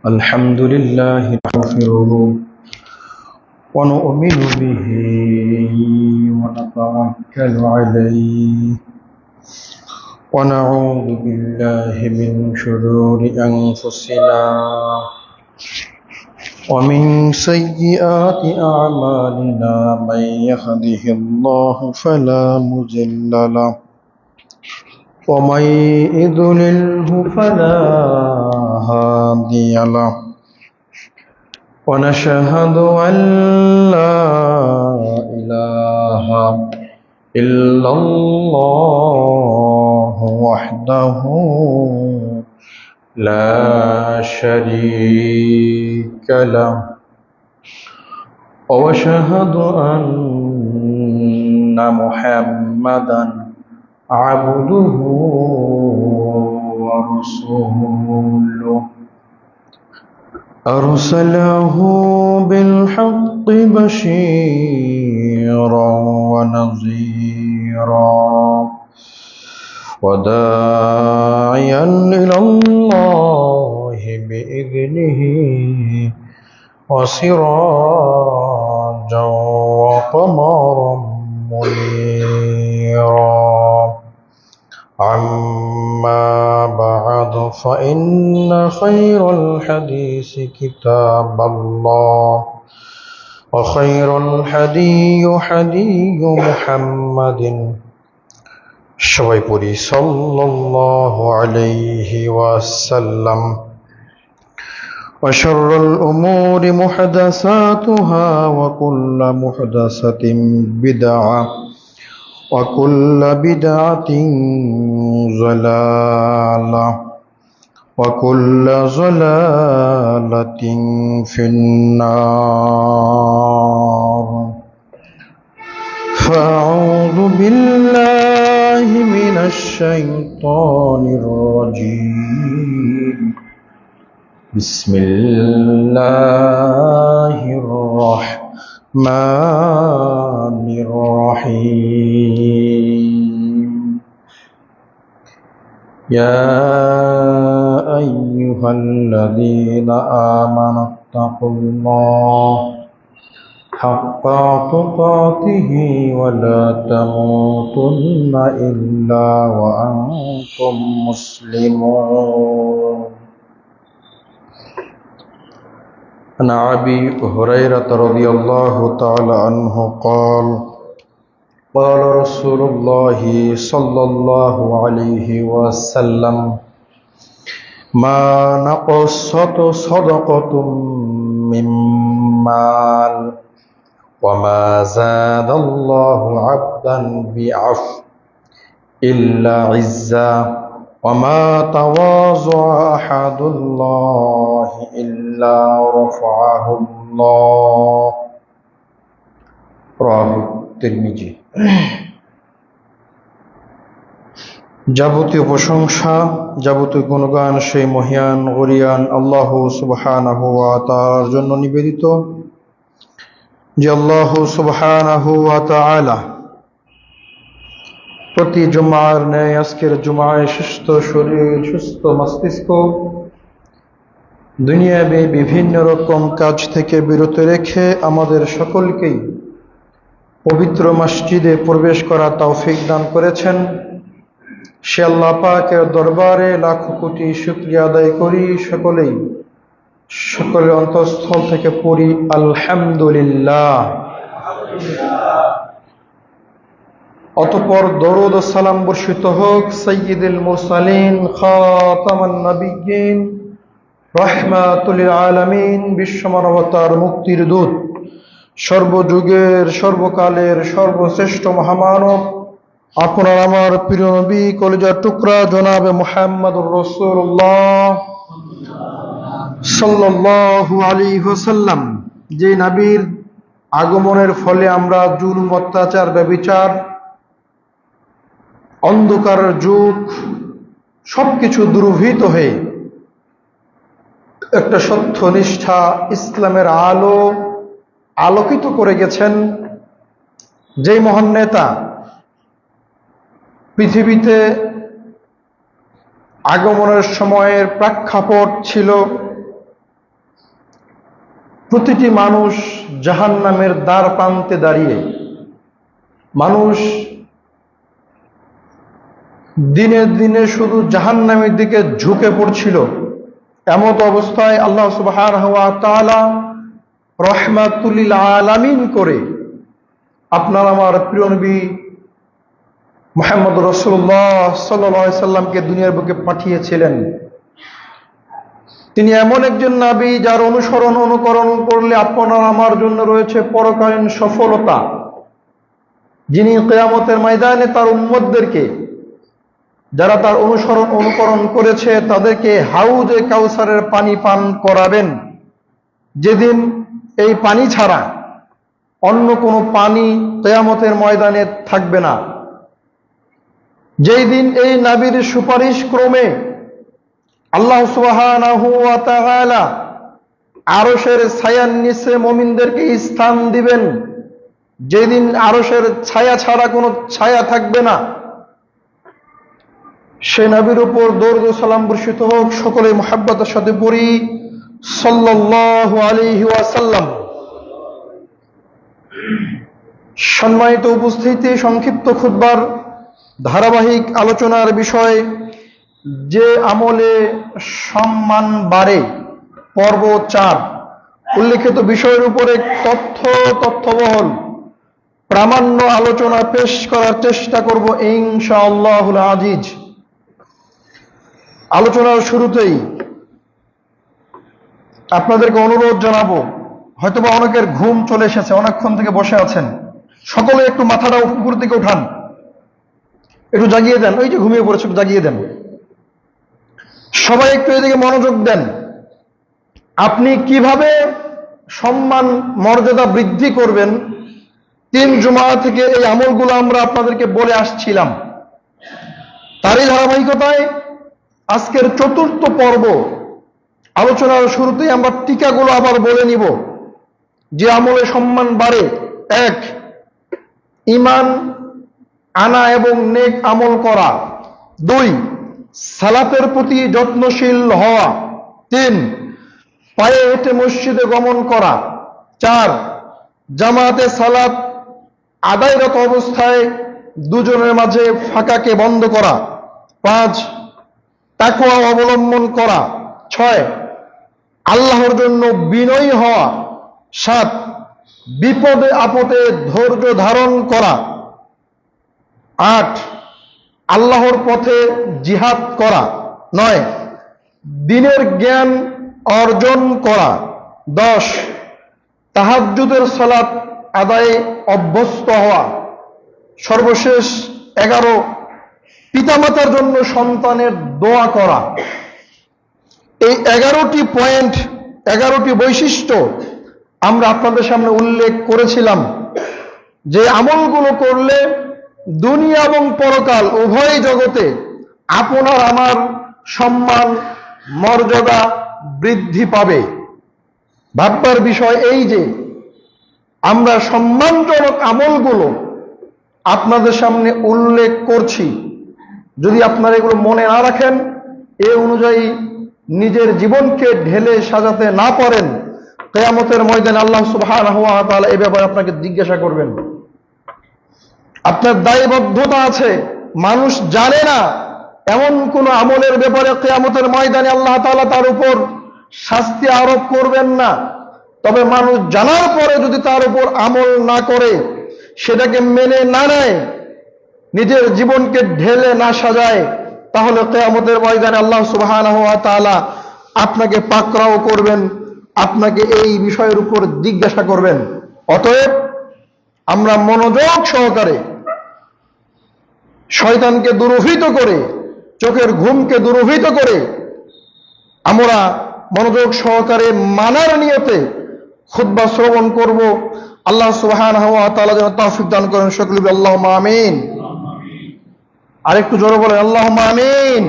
الحمد لله نغفره ونؤمن به ونتوكل عليه ونعوذ بالله من شرور أنفسنا ومن سيئات أعمالنا من يهده الله فلا مضل له ومن يضلله فلا هادي له ونشهد أن لا إله إلا الله وحده لا شريك له وأشهد أن محمدا عبده ورسوله أرسله بالحق بشيرا ونذيرا وداعيا إلى الله بإذنه وسراجا وقمرا منيرا أما بعد فإن خير الحديث كتاب الله وخير الهدي هدي محمد شويبوري صلى الله عليه وسلم وشر الأمور محدثاتها وكل محدثة بدعة وكل بدعة ضلالة وكل ضلالة في النار فأعوذ بالله من الشيطان الرجيم بسم الله الرحمن الرحيم يا أيها الذين آمنوا اتقوا الله حق تقاته ولا تموتن إلا وأنتم مسلمون عن أبي هريرة رضي الله تعالى عنه قال قال رسول الله صلى الله عليه وسلم ما نقصت صدقة من مال وما زاد الله عبدا بعفو إلا عزا وما تواضع أحد الله إلا رفعه الله رواه الترمذي যাবতীয় প্রশংসা যাবতীয় গুণগান সেই মহিয়ান গরিয়ান আল্লাহ সুবহানাহু ওয়া তাআলার জন্য নিবেদিত যে আল্লাহ সুবহানাহু ওয়া তাআলা প্রতি জুমার ন্যায় আজকের জুমায় সুস্থ শরীর সুস্থ মস্তিষ্ক দুনিয়াবী বিভিন্ন রকম কাজ থেকে বিরত রেখে আমাদের সকলকেই পবিত্র মসজিদে প্রবেশ করা তৌফিক দান করেছেন সে আল্লাহ পাকের দরবারে লাখো কোটি শুকরিয়া আদায় করি সকলের অন্তঃস্থল থেকে পড়ি আলহামদুলিল্লাহ। অতঃপর দরুদ ও সালাম বর্ষিত হোক সাইয়্যিদুল মুরসালিন খাতামান নবিয়্যিন রাহমাতুল লিল আলামিন বিশ্বমানবতার মুক্তির দূত সর্বযুগের সর্বকালের সর্বশ্রেষ্ঠ মহামানব আপনার আমার প্রিয় নবী কলিজার টুকরা জনাবে মুহাম্মদুর রাসূলুল্লাহ সাল্লাল্লাহু আলাইহি ওয়াসাল্লাম যে নবীর আগমনের ফলে আমরা জুলুম অত্যাচার ব্যভিচার অন্ধকারের যুগ সবকিছু দুর্বৃত হয়ে একটা সত্যনিষ্ঠা ইসলামের আলো আলোকিত করে গেছেন যেই মহান নেতা পৃথিবীতে আগমনের সময়ের প্রেক্ষাপট ছিল প্রতিটি মানুষ জাহান্নামের দ্বার প্রান্তে দাঁড়িয়ে, মানুষ দিনে দিনে শুধু জাহান্নামের দিকে ঝুঁকে পড়ছিল। এমত অবস্থায় আল্লাহ সুবহানাহু ওয়া তাআলা রহমাতুল লিল আলামিন করে আপনার আমার প্রিয় নবী মুহাম্মদ রাসূলুল্লাহ সাল্লাল্লাহু আলাইহি সাল্লামকে দুনিয়ার বুকে পাঠিয়েছিলেন। তিনি এমন একজন নবী যার অনুসরণ অনুকরণ করলে আপনার আমার জন্য রয়েছে পরকালীন সফলতা, যিনি কিয়ামতের ময়দানে তার উম্মতদেরকে, যারা তার অনুসরণ অনুকরণ করেছে, তাদেরকে হাউজে কাউসারের পানি পান করাবেন, যেদিন এই পানি ছাড়া অন্য কোনো পানি কিয়ামতের ময়দানে থাকবে না। যেই দিন এই নবীর সুপারিশ ক্রমে আল্লাহ সুবহানাহু ওয়া তাআলা আরশের ছায়ার নিচে মুমিনদেরকে স্থান দিবেন, যেদিন আরশের ছায়া ছাড়া কোনো ছায়া থাকবে না, সে নবীর উপর দরুদ ও সালাম বর্ষিত হোক। সকলে মুহাব্বতের সাথে পড়ি সাল্লাল্লাহু আলাইহি ওয়াসাল্লাম। সম্মানিত উপস্থিতি, সংক্ষিপ্ত খুতবার ধারাবাহিক আলোচনার বিষয় যে আমলে সম্মান বাড়ে, পর্ব 4। উল্লেখিত বিষয়ের উপরে তথ্যবহল প্রামাণ্য আলোচনা পেশ করার চেষ্টা করব ইনশাআল্লাহুল আজিজ। আলোচনার শুরুতেই আপনাদেরকে অনুরোধ জানাবো, হয়তোবা অনেকের ঘুম চলে এসেছে, অনেকক্ষণ থেকে বসে আছেন, সকলে একটু মাথাটা উপর দিকে উঠান, একটু জাগিয়ে দেন। ওই যে ঘুমিয়ে পড়েছে, একটু জাগিয়ে দেন। সবাই একটু এদিকে মনোযোগ দেন। আপনি কিভাবে সম্মান মর্যাদা বৃদ্ধি করবেন, 3 জুমা থেকে এই আমলগুলো আমরা আপনাদেরকে বলে আসছিলাম। তারই ধারাবাহিকতায় আজকের 4র্থ পর্ব আলোচনার শুরুতেই আমরা টিকাগুলো আবার বলে নিব। যে আমলে সম্মান বাড়ে: 1, ঈমান আনা এবং নেক আমল করা; 2, সালাতের প্রতি যত্নশীল হওয়া; 3, পায়ে হেঁটে মসজিদে গমন করা; 4, জামাতে সালাত আদায়রত অবস্থায় দুজনের মাঝে ফাঁকাকে বন্ধ করা; 5, তাকওয়া অবলম্বন করা; 6, আল্লাহর জন্য বিনয়ী হওয়া; 7, বিপদে আপদে ধৈর্য ধারণ করা; 8, আল্লাহর পথে জিহাদ করা; 9, দ্বীনের জ্ঞান অর্জন করা; 10, তাহাজ্জুদের সালাত আদায়ে অভ্যস্ত হওয়া; সর্বশেষ 11, পিতামাতার জন্য সন্তানের দোয়া করা। এই 11টি পয়েন্ট, 11টি বৈশিষ্ট্য আমরা আপনাদের সামনে উল্লেখ করেছিলাম, যে আমলগুলো করলে দুনিয়া এবং পরকাল উভয় জগতে আপনার আমার সম্মান মর্যাদা বৃদ্ধি পাবে। ভাববার বিষয় এই যে আমরা সম্মানজনক আমলগুলো আপনাদের সামনে উল্লেখ করছি, যদি আপনারা এগুলো মনে না রাখেন, এ অনুযায়ী নিজের জীবনকে ঢেলে সাজাতে না পারেন, কিয়ামতের ময়দানে আল্লাহ সুবহানাহু ওয়া তাআলা এই ব্যাপারে আপনাকে জিজ্ঞাসা করবেন। আপনার দায়বদ্ধতা আছে। মানুষ জানে না এমন কোন আমলের ব্যাপারে কিয়ামতের ময়দানে আল্লাহ তাআলা তার উপর শাস্তি আরোপ করবেন না। তবে মানুষ জানার পরে যদি তার উপর আমল না করে, সেটাকে মেনে না নেয়, নিজের জীবনকে ঢেলে না সাজায়, তাহলে কিয়ামতের ময়দানে আল্লাহ সুবহানাহু ওয়া তাআলা আপনাকে পাকড়াও করবেন, আপনাকে এই বিষয়ের উপর জিজ্ঞাসা করবেন। অতএব আমরা মনোযোগ সহকারে, শয়তানকে দুরূহিত করে, চোখের ঘুমকে দুরূহিত করে আমরা মনোযোগ সহকারে মানার নিয়তে খুতবা শ্রবণ করব। আল্লাহ সুবহানাহু ওয়া তাআলা যেন তৌফিক দান করেন। সকলে বলি আল্লাহুম্মা আমিন। আরেকটু জোরে বলেন আল্লাহুম্মা আমিন।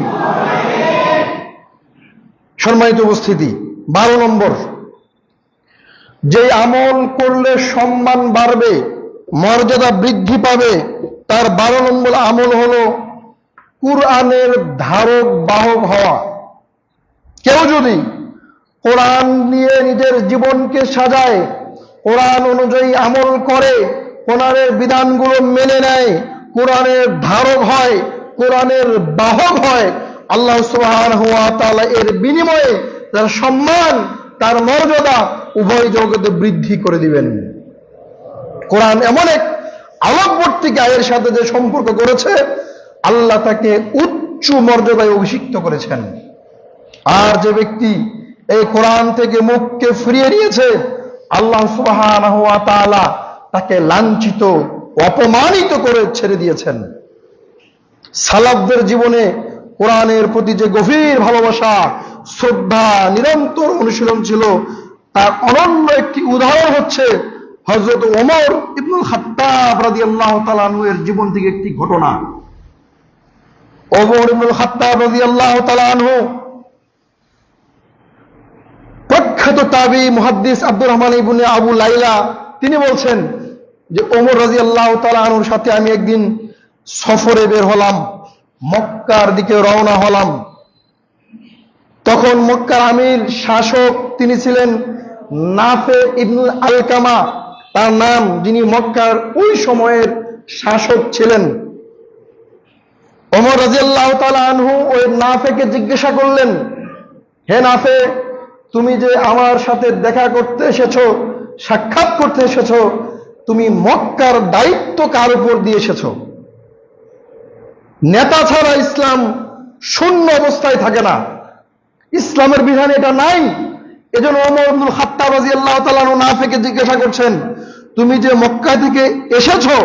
সম্মানিত উপস্থিতি, 12 নম্বর যে আমল করলে সম্মান বাড়বে, মর্যাদা বৃদ্ধি পাবে, তার 12 নম্বর আমল হলো কুরআনের ধারক বাহক হওয়া। কেউ যদি কোরআন নিয়ে নিজের জীবনকে সাজায়, কোরআন অনুযায়ী আমল করে, কোরআনের বিধানগুলো মেনে নেয়, কোরআনের ধারক হয়, কোরআনের বাহক হয়, আল্লাহ সুবহানাহু ওয়া তাআলা এর বিনিময়ে তার সম্মান, তার মর্যাদা উভয় জগতে বৃদ্ধি করে দিবেন। কোরআন এমন এক আলোকবর্তী গায়ের সাথে যে সম্পর্ক করেছে, আল্লাহ তাকে উচ্চ মর্যাদায় অভিষিক্ত করেছেন। আর যে ব্যক্তি এই কোরআন থেকে মুখকে ফিরিয়ে নিয়েছে, আল্লাহ সুবহানাহু ওয়া তাআলা তাকে লাঞ্ছিত, অপমানিত করে ছেড়ে দিয়েছেন। সালাফদের জীবনে কোরআনের প্রতি যে গভীর ভালোবাসা, শ্রদ্ধা, নিরন্তর অনুশীলন ছিল, তার অনন্য একটি উদাহরণ হচ্ছে হযরত ওমর ইবনুল খাত্তাব রাদিয়াল্লাহু তাআলা আনহু এর জীবন থেকে একটি ঘটনা। ওমর ইবনুল খাত্তাব রাদিয়াল্লাহু তাআলা আনহু প্রখ্যাত তাবী মুহাদ্দিস আব্দুর রহমান ইবনে আবু লাইলা তিনি বলছেন যে ওমর রাদিয়াল্লাহু তাআলা আনহুর সাথে আমি একদিন সফরে বের হলাম, মক্কার দিকে রওনা হলাম। তখন মক্কার আমির শাসক তিনি ছিলেন নাফে ইবনুল আলকামা, তার নাম, যিনি মক্কার ওই সময়ের শাসক ছিলেন। ওমর রাদিয়াল্লাহু তাআলা আনহু ওই নাফেকে জিজ্ঞাসা করলেন, হে নাফে, তুমি যে আমার সাথে দেখা করতে এসেছো, সাক্ষাৎ করতে এসেছো, তুমি মক্কার দায়িত্ব কার উপর দিয়ে এসেছো? নেতা ছাড়া ইসলাম শূন্য অবস্থায় থাকে না, ইসলামের বিধান এটা নাই। এজন্য ওমর ইবনুল খাত্তাব রাদিয়াল্লাহু তাআলা আনহু নাফেকে জিজ্ঞাসা করছেন, তুমি যে মক্কা থেকে এসেছো,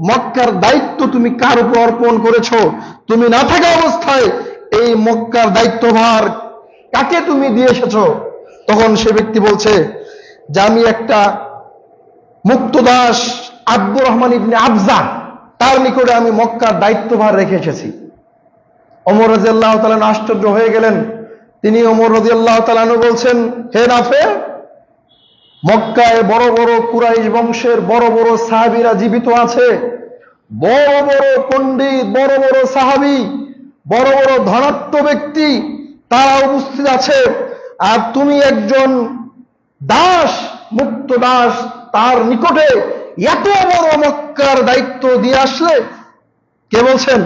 মক্কার দায়িত্ব তুমি কার উপর অর্পণ করেছো? তুমি না থাকা অবস্থায় এই মক্কার দায়িত্বভার কাকে তুমি দিয়ে এসেছো? তখন সে ব্যক্তি বলছে যে আমি একটা মুক্ত দাস আব্দুর রহমান ইবনে আবজা, তার নিকটে আমি মক্কার দায়িত্বভার রেখে এসেছি। ওমর রাদিয়াল্লাহু তাআলা আশ্চর্য হয়ে গেলেন। তিনি ওমর রাদিয়াল্লাহু তাআলা বলছেন, হে নাফে, মক্কায় বড় বড় কুরাইশ বংশের বড় বড় সাহাবীরা জীবিত আছে, বড় বড় পণ্ডিত, বড় বড় সাহাবী, বড় বড় ধনাঢ্য ব্যক্তি তারা উপস্থিত আছে, আর তুমি একজন দাস, মুক্ত দাস, তার নিকটে এত বড় মক্কার দায়িত্ব দিয়ে আসলে? কে বলছেন?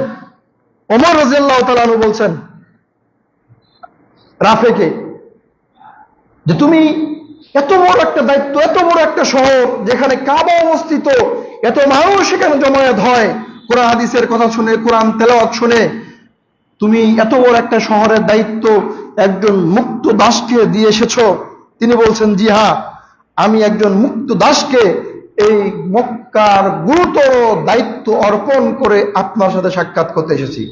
ওমর রাদিয়াল্লাহু তাআলা আনহু বলছেন রাফেকে যে তুমি এত বড় একটা দায়িত্ব, এত বড় একটা শহর যেখানে কাবা অবস্থিত, এত মানুষ সেখানে জমায়েত হয় কোরআন হাদিসের কথা শুনে, কোরআন তেলাওয়াত শুনে, তুমি এত বড় একটা শহরের দায়িত্ব একজন মুক্ত দাসকে দিয়ে এসেছো? তিনি বলছেন, জি হ্যাঁ, আমি একজন মুক্ত দাসকে এই মক্কার গুরুতর দায়িত্ব অর্পণ করে আপনার সাথে সাক্ষাৎ করতে এসেছি।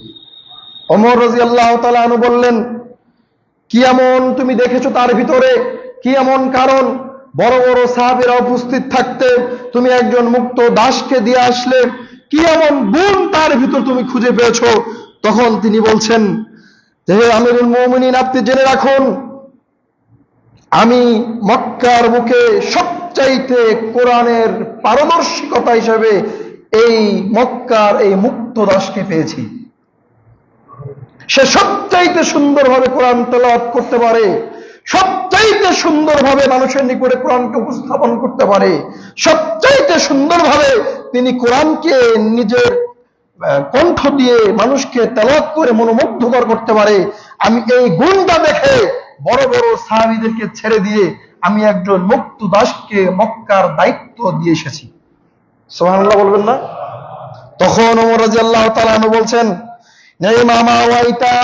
ওমর রাদিয়াল্লাহু তাআলা আনহু বললেন, কি এমন তুমি দেখেছো তার ভিতরে? কি এমন কারণ বড় বড় সাহাবীরা উপস্থিত থাকতে তুমি একজন মুক্ত দাসকে দিয়ে আসলে? কি এমন গুণ তার ভিতর তুমি খুঁজে পেয়েছো? তখন তিনি বলছেন যে, হে আমিরুল মুমিনিন, আপনি জেনে রাখুন, আমি মক্কার বুকে সবচাইতে কোরআনের পারদর্শিকতা হিসেবে এই মক্কার এই মুক্ত দাসকে পেয়েছি। সে সবচাইতে সুন্দরভাবে কোরআন তেলাওয়াত করতে পারে, সবচাইতে সুন্দরভাবে মানুষের নিকটে কোরআনকে উপস্থাপন করতে পারে, সবচাইতে সুন্দরভাবে তিনি কোরআনকে নিজের কণ্ঠ দিয়ে মানুষকে তেলাওয়াত করে মনোমুগ্ধকর করতে পারে। আমি এই গুণটা দেখে বড় বড় সাহাবীদেরকে ছেড়ে দিয়ে আমি একজন মুক্ত দাসকে মক্কার দায়িত্ব দিয়ে এসেছি। সুবহানাল্লাহ বলবেন না? তখন ওমর রাদিয়াল্লাহু তাআলা আনহু বলছেন, মামা ওয়াইতা,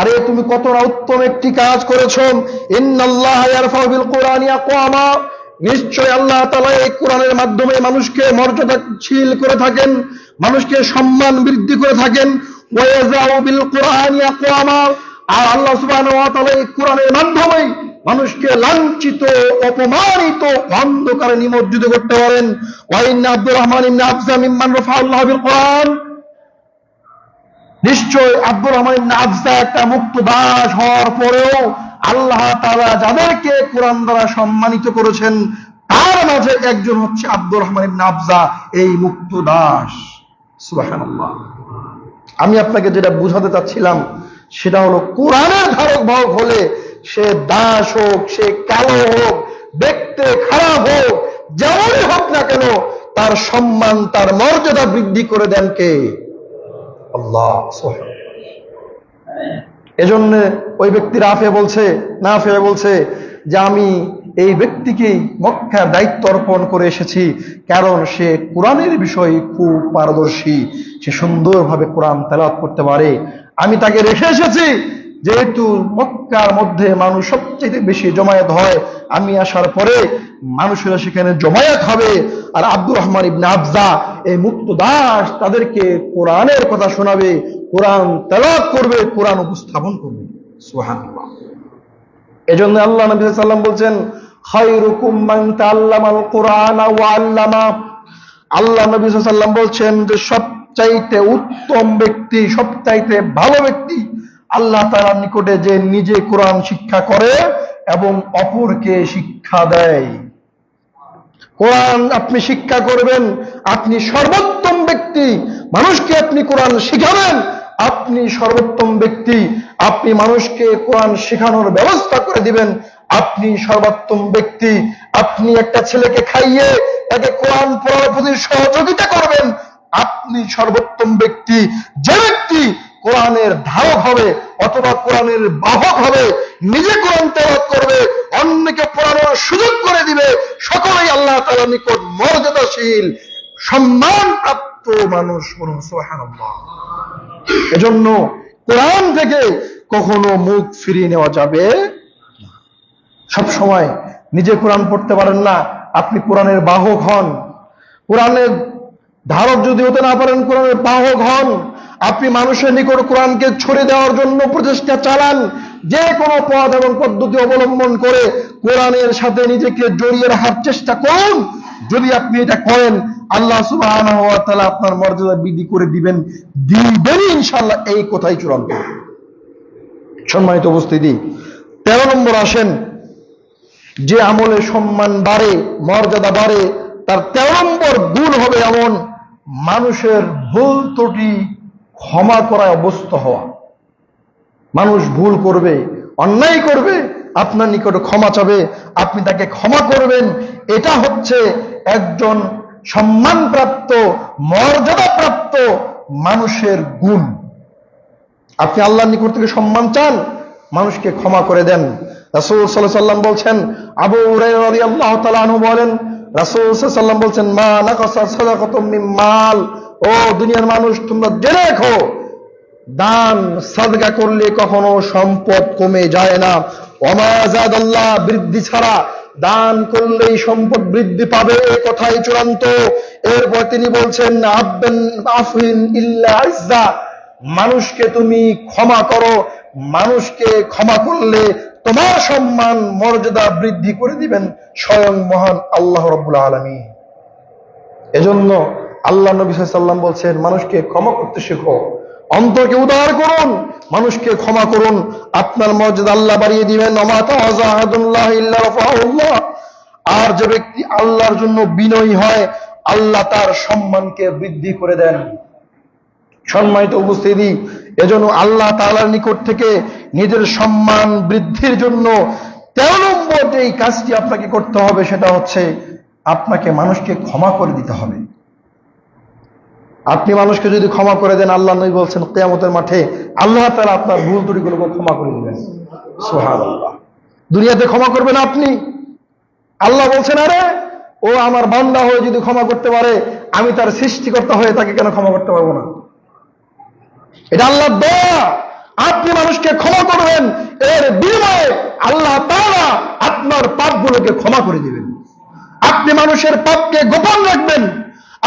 আরে তুমি কতটা উত্তম একটি কাজ করেছো। ইন্নাল্লাহা ইয়ারফাউ বিল কুরআনি আকওয়ামা, নিশ্চয় আল্লাহ তাআলা এই কোরআনের মাধ্যমে মানুষকে মর্যাদাশীল করে থাকেন, মানুষকে সম্মান বৃদ্ধি করে থাকেন। ওয়া ইয়াযাউ বিল কুরআনি আকওয়ামা, আর আল্লাহ সুবহানাহু ওয়া তাআলা এই কোরআনের মাধ্যমে মানুষকে লাঞ্ছিত, অপমানিত, অন্ধকারে নিমজ্জিত করতে পারেন। ওয়া ইন্না আব্দুর রহমান ইবনে আবজা মিম্মান রাফাআল্লাহু বিল কুরআন, নিশ্চয় আব্দুর রহমান ইবনে আবজা একটা মুক্ত দাস হওয়ার পরেও আল্লাহ তাআলা যাদেরকে কোরআন দ্বারা সম্মানিত করেছেন তার মাঝে একজন হচ্ছে আব্দুর রহমান ইবনে আবজা, এই মুক্ত দাস। সুবহানাল্লাহ। আমি আপনাকে যেটা বুঝাতে চাচ্ছিলাম সেটা হলো, কোরআনের ধারক বাহক হলে সে দাস হোক, সে কালো হোক, দেখতে খারাপ হোক, যেমনই হোক না কেন, তার সম্মান, তার মর্যাদা বৃদ্ধি করে দেন কে? আল্লাহ। এজন্য ওই ব্যক্তি নাফে বলছে যে আমি এই ব্যক্তিকেই মক্কার দায়িত্ব অর্পণ করে এসেছি, কারণ সে কোরআনের বিষয়ে খুব পারদর্শী, সে সুন্দরভাবে কোরআন তেলাওয়াত করতে পারে। আমি তাকে রেখে এসেছি, যেহেতু মক্কার মধ্যে মানুষ সবচেয়ে বেশি জমায়েত হয়, আমি আসার পরে মানুষেরা সেখানে জমায়েত হবে, আর আব্দুর রহমান ইবনে আফজা এই মুক্ত দাস তাদেরকে কোরআনের কথা শোনাবে, কোরআন তেলাওয়াত করবে, কোরআন উপস্থাপন করবে। সুবহানাল্লাহ। এজন্য আল্লাহ নবী সাল্লাল্লাহু আলাইহি ওয়াসাল্লাম বলছেন, খায়রুকুম মান তাআল্লামাল কুরআনা ওয়া আল্লামা। আল্লাহ নবী সাল্লাল্লাহু আলাইহি ওয়াসাল্লাম বলছেন যে সবচাইতে উত্তম ব্যক্তি, সবচাইতে ভালো ব্যক্তি আল্লাহ তাআলার নিকটে যে নিজে কোরআন শিক্ষা করে এবং অপরকে শিক্ষা দেয়। কোরআন আপনি শিক্ষা করবেন, আপনি সর্বোত্তম ব্যক্তি। মানুষকে আপনি কোরআন শিখাবেন, আপনি সর্বোত্তম ব্যক্তি। আপনি মানুষকে কোরআন শেখানোর ব্যবস্থা করে দিবেন, আপনি সর্বোত্তম ব্যক্তি। আপনি একটা ছেলেকে খাইয়ে তাকে কোরআন পড়ার প্রতি সহযোগিতা করবেন, আপনি সর্বোত্তম ব্যক্তি। যে ব্যক্তি কোরআনের ধারক হবে অথবা কোরআনের বাহক হবে, নিজে কোরআন তেলাওয়াত করবে, অন্যকে পড়ানোর সুযোগ করে দিবে, সকলেই আল্লাহ তাআলার নিকট মর্যাদাশীল, সম্মানপ্রাপ্ত মানুষ। সুবহানাল্লাহ। এজন্য কোরআন থেকে কখনো মুখ ফিরিয়ে নেওয়া যাবে না। সব সময় নিজে কোরআন পড়তে পারেন না, আপনি কোরআনের বাহক হন। কোরআনের ধারক যদি হতে না পারেন, কোরআনের বাহক হন। আপনি মানুষের নিকট কোরআনকে ছড়িয়ে দেওয়ার জন্য প্রচেষ্টা চালান, যে কোনো পথ এবং পদ্ধতি অবলম্বন করে কোরআনের সাথে নিজেকে জড়িয়ে রাখার চেষ্টা করুন। যদি আপনি এটা করেন, আল্লাহ সুবহানাহু ওয়া তাআলা আপনার মর্যাদা বৃদ্ধি করে দিবেন ইনশাআল্লাহ। এই কথাই চূড়ান্ত। সম্মানিত উপস্থিতি, 13 নম্বর আসেন, যে আমলে সম্মান বাড়ে, মর্যাদা বাড়ে, তার 13 নম্বর গুণ হবে এমন মানুষের ভুল ত্রুটি ক্ষমা করায় অভ্যস্ত হওয়া। মানুষ ভুল করবে, অন্যায় করবে, আপনার নিকটে ক্ষমা চাবে, আপনি তাকে ক্ষমা করবেন। এটা হচ্ছে একজন সম্মানপ্রাপ্ত, মর্যাদাপ্রাপ্ত মানুষের গুণ। আপনি আল্লাহর নিকট থেকে সম্মান চান, মানুষকে ক্ষমা করে দেন। রাসূল সাল্লাল্লাহু আলাইহি ওয়াসাল্লাম বলছেন, আবু হুরায়রা রাদিয়াল্লাহু তাআলা আনহু বলেন, রাসূল সাল্লাল্লাহু আলাইহি ওয়াসাল্লাম বলছেন, মা নাকাসা সাদাকাতুম মিন মাল। ও দুনিয়ার মানুষ, তোমরা জেনে রাখো, দান সাদকা করলে কখনো সম্পদ কমে যায় না। ওমা যাদাল্লাহ, বৃদ্ধি ছাড়া, দান করলেই সম্পদ বৃদ্ধি পাবে, এই কথাই চূড়ান্ত। এরপর তিনি বলছেন, আব্বান আফিন ইল্লা ইজ্জা, মানুষকে তুমি ক্ষমা করো, মানুষকে ক্ষমা করলে তোমার সম্মান মর্যাদা বৃদ্ধি করে দিবেন স্বয়ং মহান আল্লাহ রাব্বুল আলামিন। এজন্য আল্লাহ নবী সাল্লাল্লাহু আলাইহি ওয়াসাল্লাম বলছেন, মানুষকে ক্ষমা করতে শেখো, অন্তরকে উদার করুন, মানুষকে ক্ষমা করুন, আপনার মর্যাদা আল্লাহ বাড়িয়ে দিবেন। ওমা তাআযাহাদুল্লাহ ইল্লা রাফাহুল্লাহ, আর যে ব্যক্তি আল্লাহর জন্য বিনয়ী হয়, আল্লাহ তার সম্মানকে বৃদ্ধি করে দেন। সম্মানিত উপস্থিতি, এজন্য আল্লাহ তাআলার নিকট থেকে নিজের সম্মান বৃদ্ধির জন্য 13 নম্বর যে কাজটি আপনাকে করতে হবে, সেটা হচ্ছে আপনাকে মানুষকে ক্ষমা করে দিতে হবে। আপনি মানুষকে যদি ক্ষমা করে দেন, আল্লাহ নবী বলছেন কিয়ামতের মাঠে আল্লাহ তাআলা আপনার ভুল ত্রুটিগুলোকে ক্ষমা করে দিবেন। সুবহানাল্লাহ। দুনিয়াতে ক্ষমা করবেন আপনি, আল্লাহ বলছেন, আরে ও আমার বান্দা হয়ে যদি ক্ষমা করতে পারে, আমি তার সৃষ্টিকর্তা হয়ে তাকে কেন ক্ষমা করতে পারবো না? এটা আল্লাহর দয়া। আপনি মানুষকে ক্ষমা করবেন, এর বিনিময়ে আল্লাহ তাআলা আপনার পাপগুলোকে ক্ষমা করে দিবেন। আপনি মানুষের পাপকে গোপন রাখবেন,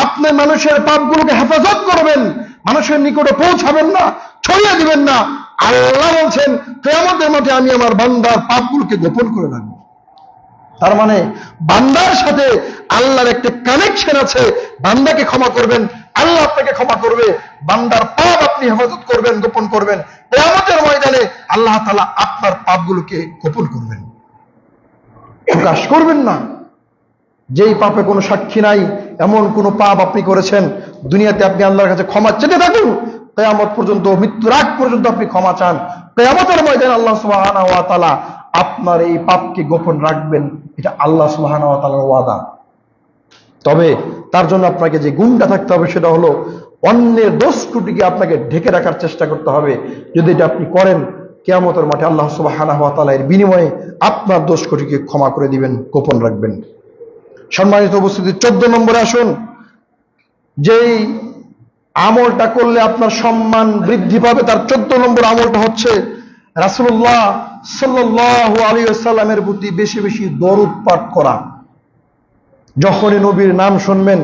আপনি মানুষের পাপগুলোকে হেফাজত করবেন, মানুষের নিকটে পৌঁছাবেন না, ছড়িয়ে দিবেন না। আল্লাহ বলছেন, কিয়ামতের মাঠে আমি আমার বান্দার পাপগুলোকে গোপন করে রাখবো। তার মানে বান্দার সাথে আল্লাহর একটা কানেকশন আছে। বান্দাকে ক্ষমা করবেন, আল্লাহ আপনাকে ক্ষমা করবে। বান্দার পাপ আপনি হেফাজত করবেন, গোপন করবেন, কিয়ামতের ময়দানে আল্লাহ তাআলা আপনার পাপগুলোকে গোপন করবেন, প্রকাশ করবেন না। যেই পাপে কোনো সাক্ষী নাই, এমন কোন পাপ আপনি করেছেন, দুনিয়াতে আপনি আল্লাহর কাছে ক্ষমা চেতে থাকুন, কিয়ামত পর্যন্ত, মৃত্যুর আগ পর্যন্ত আপনি ক্ষমা চান। কিয়ামতের ময়দানে আল্লাহ সুবহানাহু ওয়া তাআলা আপনার এই পাপকে গোপন রাখবেন, এটা আল্লাহ সুবহানাহু ওয়া তাআলার ওয়াদা। তবে তার জন্য আপনাকে যে গুণটা থাকতে হবে সেটা হলো অন্যের দোষ ত্রুটিকে আপনাকে ঢেকে রাখার চেষ্টা করতে হবে। যদি এটা আপনি করেন, কিয়ামতের মাঠে আল্লাহ সুবহানাহু ওয়া তাআলা এর বিনিময়ে আপনার দোষ ত্রুটিকে ক্ষমা করে দিবেন, গোপন রাখবেন। সম্মানিত উপস্থিতি, 14 নম্বরে আসুন। যেই আমলটা করলে আপনার সম্মান বৃদ্ধি পাবে, তার 14 নম্বর আমলটা হচ্ছে রাসূলুল্লাহ সাল্লাল্লাহু আলাইহি ওয়াসাল্লামের প্রতি বেশি বেশি দরুদ পাঠ করা। যখনই নবীর নাম শুনবেন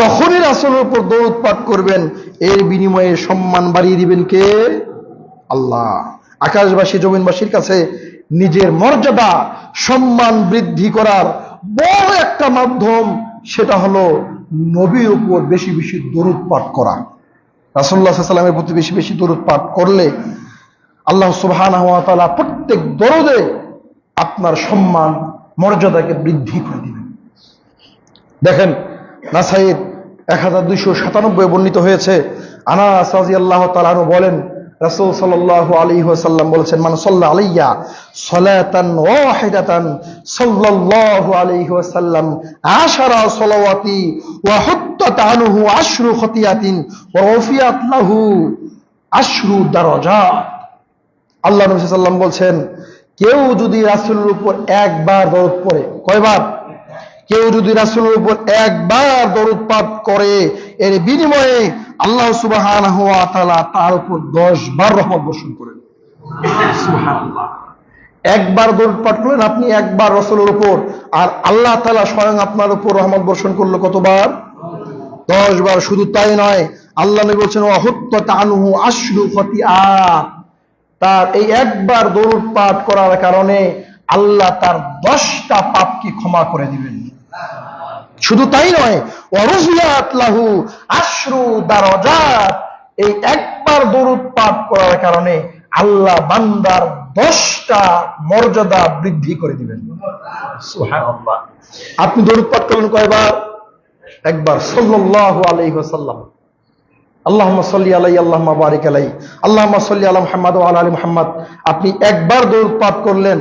তখনই রাসূলের উপর দরুদ পাঠ করবেন। এর বিনিময়ে সম্মান বাড়িয়ে দিবেন কে? আল্লাহ। আকাশবাসী জমিনবাসীর কাছে নিজের মর্যাদা সম্মান বৃদ্ধি করার বড় একটা মাধ্যম, সেটা হলো নবীর উপর বেশি বেশি দরুদ পাঠ করা। রাসূলুল্লাহ সাল্লাল্লাহু আলাইহি ওয়াসাল্লামের প্রতি বেশি বেশি দরুদ পাঠ করলে আল্লাহ সুবহানাহু ওয়া তাআলা প্রত্যেক দরুদে আপনার সম্মান মর্যাদাকে বৃদ্ধি করে দিবেন। দেখেন, নাসাঈর 1297 বর্ণিত হয়েছে, আনাস রাদিয়াল্লাহু তাআলা আনহু বলেন, রাসূল সাল্লাল্লাহু আলাইহি ওয়াসাল্লাম বলেছেন, মান সাল্লা আলাইয়া সালাতান ওয়াহিদাতান সাল্লাল্লাহু আলাইহি ওয়াসাল্লাম আশারা সালাওয়াতি ওয়া হুত্তাত আনহু আশরু খতিয়াতিন ওয়া রফিয়াত লাহু আশরু দারাজাত। আল্লাহ নবী সাল্লাল্লাহু আলাইহি ওয়াসাল্লাম বলছেন, কেউ যদি রাসূলের উপর একবার দরুদ পড়ে, কয়বার? কেউ যদি রাসূলের উপর একবার দরুদ পাঠ করে, এর বিনিময়ে আল্লাহ সুবহানাহু ওয়া তাআলা তার উপর 10 বার রহমত বর্ষণ করেন। সুবহানাল্লাহ। একবার দরুদ পাঠ করলেন আপনি একবার রাসূলের উপর, আর আল্লাহ তাআলা স্বয়ং আপনার উপর রহমত বর্ষণ করলো কতবার? 10 বার। শুধু তাই নয়, আল্লাহ নবী বলছেন, ওয়া হুত্তাত আনহু আশরু খতিয়াত। তার এই একবার দরুদ পাঠ করার কারণে আল্লাহ তার 10টা পাপকে ক্ষমা করে দিবেন। শুধু তাই নয়, ওয়ারুফিয়াত লাহু আশরু দারাজাত। এই একবার দরুদ পাঠ করার কারণে আল্লাহ বান্দার 10টা মর্যাদা বৃদ্ধি করে দিবেন। সুবহানাল্লাহ। আপনি দরুদ পাঠ করলেন কয়বার? একবার। সাল্লাল্লাহু আলাইহি ওয়াসাল্লাম, আল্লাহুম্মা সাল্লি আলাইহি আল্লাহুম্মা বারিক আলাইহি আল্লাহুম্মা সাল্লি আলা মুহাম্মাদ ওয়া আলা আলি মুহাম্মাদ। আপনি একবার দরুদ পাঠ করলেন,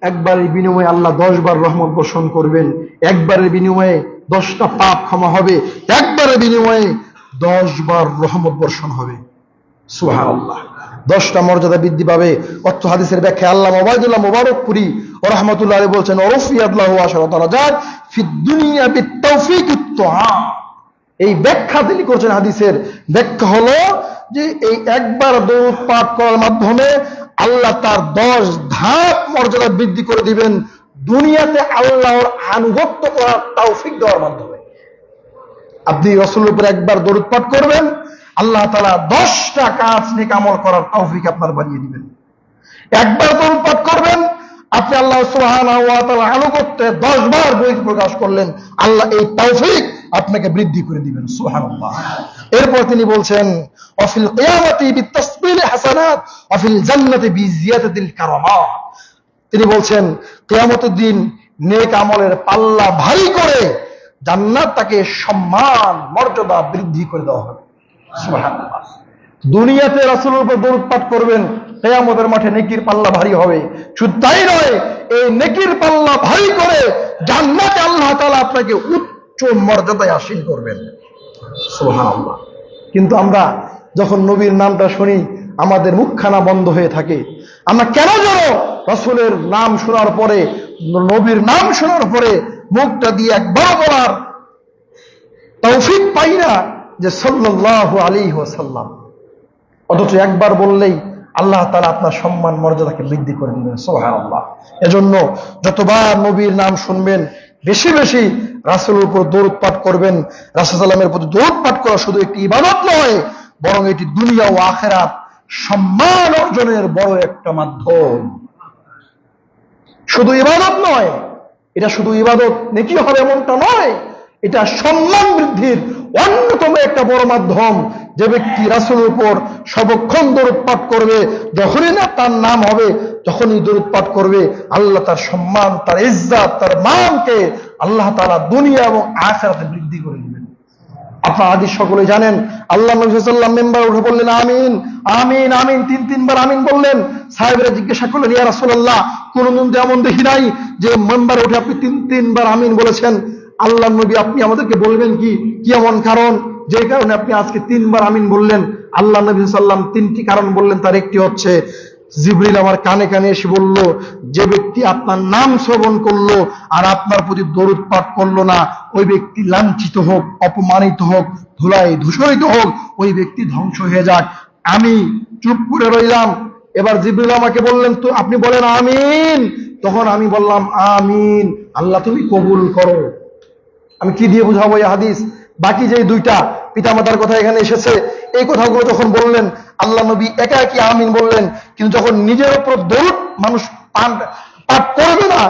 একবারের বিনিময়ে আল্লাহ 10 বার রহমত বর্ষণ করবেন। একবারের বিনিময়ে 10টা পাপ ক্ষমা হবে, একবারের বিনিময়ে 10 বার রহমত বর্ষণ হবে। সুবহানাল্লাহ। 10টা মর্যাদা বৃদ্ধি পাবে। অর্থ হাদিসের ব্যাখ্যা আল্লামা ওবায়দুল্লাহ মুবারকপুরি রাহমাতুল্লাহ আলাইহি বলছেন, ওরফিয়াত লাহু আশরা দারাজাত ফিদ দুনিয়া বিত্তাওফিকিত তুআ। এই ব্যাখ্যা তিনি করছেন, হাদিসের ব্যাখ্যা হলো যে এই একবার দরুদ পাঠ করার মাধ্যমে আল্লাহ তার 10 ধাপ মর্যাদা বৃদ্ধি করে দিবেন, দুনিয়াতে আল্লাহর আনুগত্য করার তৌফিক দেওয়ার মাধ্যমে। আপনি রাসূলের উপর একবার দরুদ পাঠ করবেন, আল্লাহ তাআলা 10টা কাজ নেক আমল করার তৌফিক আপনার বাড়িয়ে দিবেন। একবার দরুদ পাঠ করবেন, আপনি আল্লাহ সুবহানাহু ওয়া তাআলা আনুগত্যে 10 বার বহিঃ প্রকাশ করলেন, আল্লাহ এই তৌফিক আপনাকে বৃদ্ধি করে দিবেন। সুবহানাল্লাহ। এরপর তিনি বলছেন, ওয়াফিল কিয়ামাতি বিতাসবিল হাসানাত ওয়াফিল জান্নাতি বিজিয়াদাতিল কারামাত। তিনি বলছেন, কিয়ামতের দিন নেক আমলের পাল্লা ভারী করে জান্নাত তাকে সম্মান মর্যাদা বৃদ্ধি করে দেওয়া হবে। সুবহানাল্লাহ। দুনিয়াতে রাসূলের উপর দরুদ পাঠ করবেন, কিয়ামতের মাঠে নেকির পাল্লা ভারী হবে। শুধু তাই নয়, এই নেকির পাল্লা ভারী করে জান্নাতে আল্লাহ তাআলা আপনাকে উচ্চ মর্যাদায় আসীন করবেন। সুবহানাল্লাহ। কিন্তু আমরা যখন নবীর নামটা শুনি আমাদের মুখখানা বন্ধ হয়ে থাকে। আমরা কেন যেন রাসূলের নাম শোনার পরে, নবীর নাম শোনার পরে মুখটা দিয়ে একবার বলার তৌফিক পাই না যে সাল্লাল্লাহু আলাইহি ওয়াসাল্লাম, অথচ একবার বললেই আল্লাহ তাআলা আপনার সম্মান মর্যাদাকে বৃদ্ধি করে দিবেন। সুবহানাল্লাহ। এজন্য যতবার নবীর নাম শুনবেন বেশি বেশি রাসূলের উপর দরুদ পাঠ করবেন। রাসূল সাল্লাল্লাহু আলাইহি ওয়াসাল্লামের প্রতি দরুদ পাঠ করা শুধু একটি ইবাদত নয়, বরং এটি দুনিয়া ও আখিরাত সম্মান অর্জনের বড় একটা মাধ্যম। শুধু ইবাদত নয়, এটা শুধু ইবাদত নেকি হবে এমনটা নয়, এটা সম্মান বৃদ্ধির অন্যতম একটা বড় মাধ্যম। যে ব্যক্তি রাসূলের উপর সর্বক্ষণ দরুদ পাঠ করবে, যখনই না তার নাম হবে যখনই দরুদ পাঠ করবে, আল্লাহ তার সম্মান, তার ইজ্জত, তার মানকে আল্লাহ তাআলা দুনিয়া এবং আখিরাতে বৃদ্ধি করে দিবেন। আপনার হাদিস সকলে জানেন, আল্লাহ নবী সাল্লাল্লাহু আলাইহি ওয়াসাল্লাম মেম্বারে উঠে বললেন আমিন আমিন আমিন, তিনবার আমিন বললেন। সাহাবীরা জিজ্ঞাসা করলেন, ইয়া রাসূলুল্লাহ, কোনদিন তো এমন দেখি নাই যে মেম্বারে উঠে আপনি তিনবার আমিন বলেছেন। আল্লাহ নবী, আপনি আমাদেরকে বলবেন কি এমন কারণ যে কারণে আপনি আজকে তিনবার আমিন বললেন? আল্লাহ নবী সাল্লাল্লাহু আলাইহি ওয়াসাল্লাম তিনটি কারণ বললেন। তার একটি হচ্ছে, জিবরিল আমার কানে কানে এসে বলল, যে ব্যক্তি আপনার নাম শ্রবণ করলো আর আপনার প্রতি দরুদ পাঠ করলো না, ওই ব্যক্তি লাঞ্ছিত হোক, অপমানিত হোক, ধুলায় ধূসরিত হোক, ওই ব্যক্তি ধ্বংস হয়ে যাক। আমি চুপ করে রইলাম। এবার জিবরিল আমাকে বললেন, তো আপনি বলেন আমিন। তখন আমি বললাম আমিন, আল্লাহ তুমি কবুল করো। আমি কি দিয়ে বুঝাবো এই হাদিস? বাকি যে দুইটা পিতামাতার কথা এখানে এসেছে, এই কথাগুলো যখন বললেন আল্লাহ নবী একা একই আমিন বললেন, কিন্তু যখন নিজের উপর দরুদ মানুষ পাঠ করবে না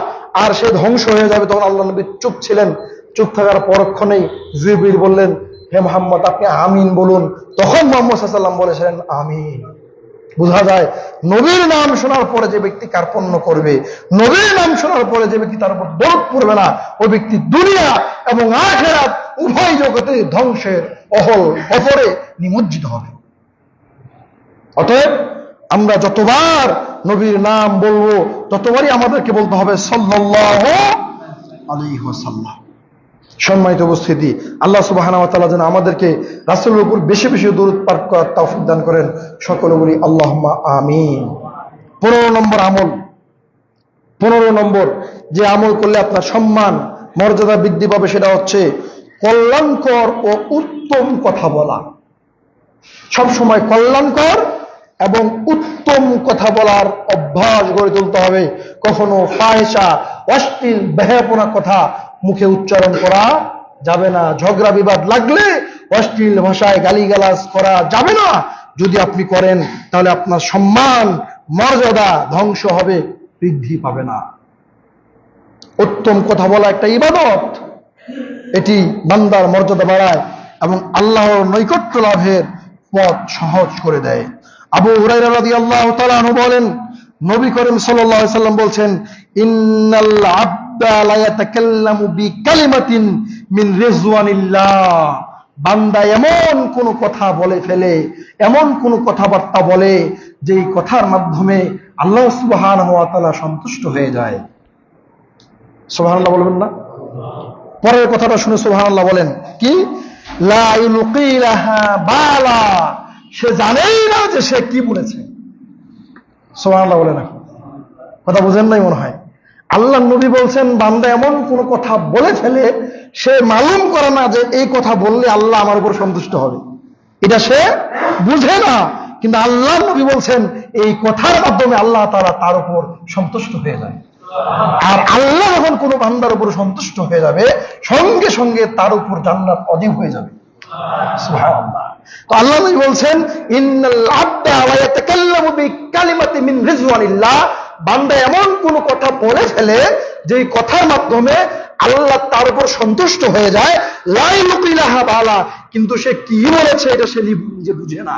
আর সে ধ্বংস হয়ে যাবে, তখন আল্লাহ নবী চুপ ছিলেন। চুপ থাকার পরক্ষণেই জিবরিল বললেন, হে মুহাম্মদ, আপনি আমিন বলুন। তখন মুহাম্মদ সাল্লাল্লাহু আলাইহি ওয়াসাল্লাম বলেছিলেন আমিন। বোঝা যায়, নবীর নাম শোনার পরে যে ব্যক্তি কার্পণ্য করবে, নবীর নাম শোনার পরে যে ব্যক্তি তার উপর দরুদ পড়বে না, ওই ব্যক্তি দুনিয়া এবং আখিরাত উভয় জগতে ধ্বংসের অহল অপরে নিমজ্জিত হবে। অতএব আমরা যতবার নবীর নাম বলবো, ততবারই আমাদেরকে বলতে হবে সাল্লাল্লাহু আলাইহি ওয়াসাল্লাম। সম্মানিত উপস্থিতি, আল্লাহ সুবহানাহু ওয়া তাআলা যেন আমাদেরকে রাসূলের উপর বেশি বেশি দরুদ পাঠ করার তৌফিক দান করেন। সকলে বলি আল্লাহুম্মা আমিন। 15 নম্বর আমল, 15 নম্বর যে আমল করলে আপনার সম্মান মর্যাদা বৃদ্ধি পাবে, সেটা হচ্ছে কল্যাণকর ও উত্তম কথা বলা। সবসময় কল্যাণকর এবং উত্তম কথা বলার অভ্যাস গড়ে তুলতে হবে। কখনো ফাহিশা, অশ্লীল, বেহায়াপনা কথা মুখে উচ্চারণ করা যাবে না। ঝগড়া বিবাদ লাগলে অশ্লীল ভাষায় গালিগালাজ করা যাবে না। যদি আপনি করেন তাহলে আপনার সম্মান মর্যাদা ধ্বংস হবে, বৃদ্ধি পাবে না। উত্তম কথা বলা একটা ইবাদত, এটি বান্দার মর্যাদা বাড়ায় এবং আল্লাহর নৈকট্য লাভের পথ সহজ করে দেয়। আবু হুরায়রা রাদিয়াল্লাহু তাআলা আনহু বলেন, নবী করিম সাল্লাল্লাহু আলাইহি ওয়াসাল্লাম বলছেন, ইন্নাল আবদা লা ইয়াতাকাল্লামু বিকালিমাতিন মিন রিজওয়ানিল্লাহ। বান্দা এমন কোন কথা বলে ফেলে, এমন কোন কথাবার্তা বলে, যেই কথার মাধ্যমে আল্লাহ সুবহানাহু ওয়া তাআলা সন্তুষ্ট হয়ে যায়। সুবহানাল্লাহ বলবেন না? পরের কথাটা শুনে সুবহানাল্লাহ বলেন, কি? লা ইউলকি লাহা বালা। সে জানেই না যে সে কি বলেছে। সুবহানাল্লাহ বলে না? কথা বুঝেন নাই মনে হয়। আল্লাহ নবী বলছেন, বান্দা এমন কোন কথা বলে ফেলে, সে মালুম করে না যে এই কথা বললে আল্লাহ আমার উপর সন্তুষ্ট হবে। এটা সে বুঝে না, কিন্তু আল্লাহ নবী বলছেন এই কথার মাধ্যমে আল্লাহ তাআলা তার উপর সন্তুষ্ট হয়ে যায়। আর আল্লাহ যখন কোনো বান্দার উপর সন্তুষ্ট হয়ে যাবে, সঙ্গে সঙ্গে তার উপর জান্নাত ওয়াজিব হয়ে যাবে। সুবহানাল্লাহ। তো আল্লাহ নবী বলছেন, ইন্নাল আবদা লা ইয়াতাকাল্লামু বিকালিমাতিন মিন রিজওয়ানিল্লাহ। বান্দা এমন কোন কথা বলে ফেলে যেই কথার মাধ্যমে আল্লাহ তার উপর সন্তুষ্ট হয়ে যায়, লা ইউলকি লাহা বালা, কিন্তু সে কি বলেছে এটা সে নিজে বুঝে না।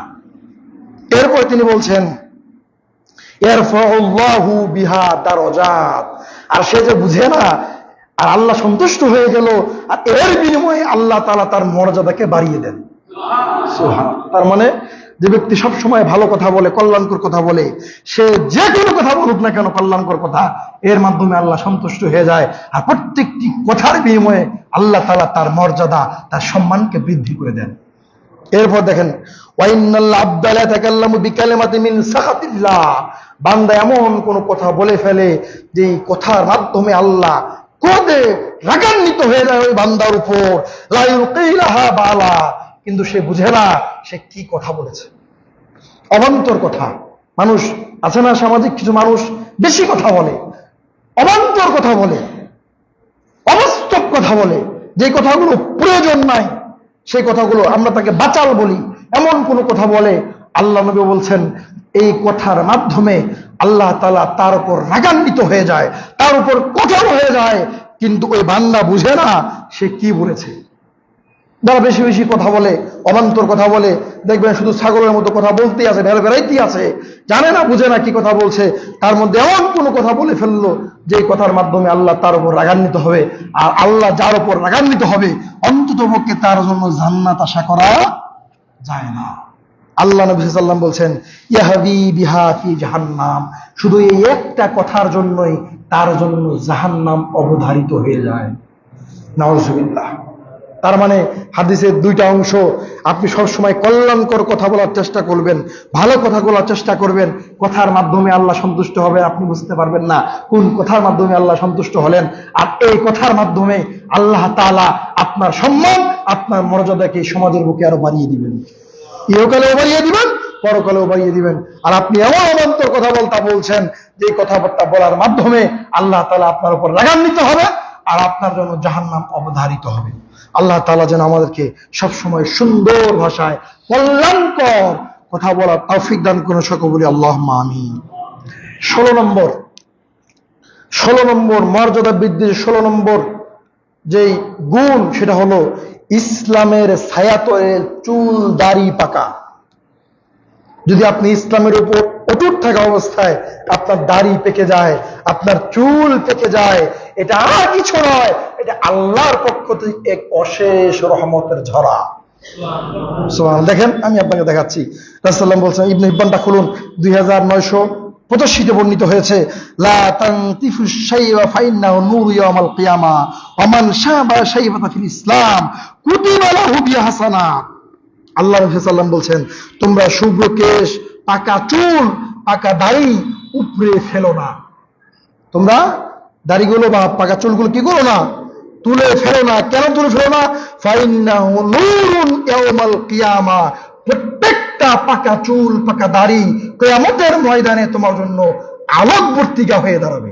এরপর তিনি বলছেন, ইয়ারফাউল্লাহু বিহা দারাজাত। আর সে যে বুঝে না, আর আল্লাহ সন্তুষ্ট হয়ে গেল, আর এর বিনিময়ে আল্লাহ তাআলা তার মর্যাদাকে বাড়িয়ে দেন। সুবহানাল্লাহ। তার মানে যে ব্যক্তি সব সময় ভালো কথা বলে, কল্যাণকর কথা বলে, সে যে কোনো কথা বলুক না কেন কল্যাণকর কথা, এর মাধ্যমে আল্লাহ সন্তুষ্ট হয়ে যায়। আর প্রত্যেকটি কথার বিনিময়ে আল্লাহ তাআলা তার মর্যাদা, তার সম্মানকে বৃদ্ধি করে দেন। এরপর দেখেন, ওয়াইন্নাল আবদা লা ইয়াতাকাল্লামু বিকালিমাতিন মিন সাখাতিল্লাহ। বান্দা এমন কোন কথা বলে ফেলে যে কথার মাধ্যমে আল্লাহ ক্রোধে রাগান্বিত হয়ে যায় ওই বান্দার উপর, লা ইউলকি লাহা বালা, কিন্তু সে বুঝে না সে কি কথা বলেছে। অবান্তর কথা। মানুষ আছে না, সামাজিক কিছু মানুষ বেশি কথা বলে, অবান্তর কথা বলে, অবাস্তব কথা বলে, যে কথাগুলো প্রয়োজন নাই, সেই কথাগুলো আমরা তাকে বাচাল বলি, এমন কোন কথা বলে। আল্লাহ নবী বলছেন, এই কথার মাধ্যমে আল্লাহ তাআলা তার উপর রাগান্বিত হয়ে যায়, তার উপর কঠোর হয়ে যায়, কিন্তু ওই বান্দা বুঝে না সে কি বলেছে। যারা বেশি বেশি কথা বলে, অবান্তর কথা বলে, দেখবেন শুধু ছাগলের মতো কথা বলতেই আছে, ভেড়াইতেই আছে, জানে না বুঝে না কি কথা বলছে, তার মধ্যে এমন কোনো কথা বলে ফেললো যে কথার মাধ্যমে আল্লাহ তার উপর রাগান্বিত হবে। আর আল্লাহ যার উপর রাগান্বিত হবে অন্তত পক্ষে তার জন্য জান্নাত আশা করা যায় না। আল্লাহ নবী সাল্লাল্লাহু আলাইহি ওয়াসাল্লাম বলছেন, ইয়াহদি বিহা ফি জাহান্নাম, শুধু এই একটা কথার জন্যই তার জন্য জাহান্নাম অবধারিত হয়ে যায়। নাউযুবিল্লাহ। তার মানে হাদিসের দুইটা অংশ, আপনি সবসময় কল্যাণকর কথা বলার চেষ্টা করবেন, ভালো কথা বলার চেষ্টা করবেন। কথার মাধ্যমে আল্লাহ সন্তুষ্ট হবে, আপনি বুঝতে পারবেন না কোন কথার মাধ্যমে আল্লাহ সন্তুষ্ট হলেন। আর এই কথার মাধ্যমে আল্লাহ তাআলা আপনার সম্মান, আপনার মর্যাদাকে সমাজের বুকে আরো বাড়িয়ে দিবেন, ইহকালেও বাড়িয়ে দিবেন, পরকালেও বাড়িয়ে দিবেন। আর আপনি এমন অবান্তর কথা বলছেন যে কথাবার্তা বলার মাধ্যমে আল্লাহ তাআলা আপনার উপর রাগান্বিত হবে আর আপনার জন্য জাহান্নাম অবধারিত হবে। আল্লাহ তাআলা যেন আমাদেরকে সবসময় সুন্দর ভাষায় কল্যাণকর কথা বলার তৌফিক দান করুন, সকলে বলি আল্লাহুম্মা আমিন। 16 নম্বর মর্যাদা বৃদ্ধির 16 নম্বর যেই গুণ, সেটা হলো ইসলামের ছায়াতলে চুল দাড়ি পাকা। যদি আপনি ইসলামের উপর অটুট থাকা অবস্থায় আপনার দাড়ি পেকে যায়, আপনার চুল পেকে যায়, এটা আর কিছু নয়, এটা আল্লাহর পক্ষ থেকে এক অশেষ রহমতের ঝরা। সুবহানাল্লাহ। দেখেন, আমি আপনাকে দেখাচ্ছি। রাসূলুল্লাহ সাল্লাল্লাহু আলাইহি ওয়াসাল্লাম বলছেন, ইবনে হিব্বানটা খুলুন, 2985 বর্ণিত হয়েছে, লা তানতিফু শাইবা ফাইন্নাহু নূরু ইয়াউমাল কিয়ামা ওয়া মান শাবা শাইবাতা ফিল ইসলাম কুতিবা লাহু বিহাসানাত। আল্লাহ রাসূল সাল্লাল্লাহু আলাইহি ওয়াসাল্লাম বলছেন, তোমরা শুভ্র কেশ, পাকা চুল, পাকা দাড়ি উপড়ে ফেলো না। তোমরা দাড়িগুলো বা পাকা চুলগুলো কি করো না? তুলে ফেলো না। কেন তুলে ফেলো না? ফাইন্নাহু নূরুন ইয়াউমাল কিয়ামা, প্রত্যেকটা পাকা চুল, পাকা দাড়ি কিয়ামতের ময়দানে তোমার জন্য আলোকবর্তিকা হয়ে দাঁড়াবে।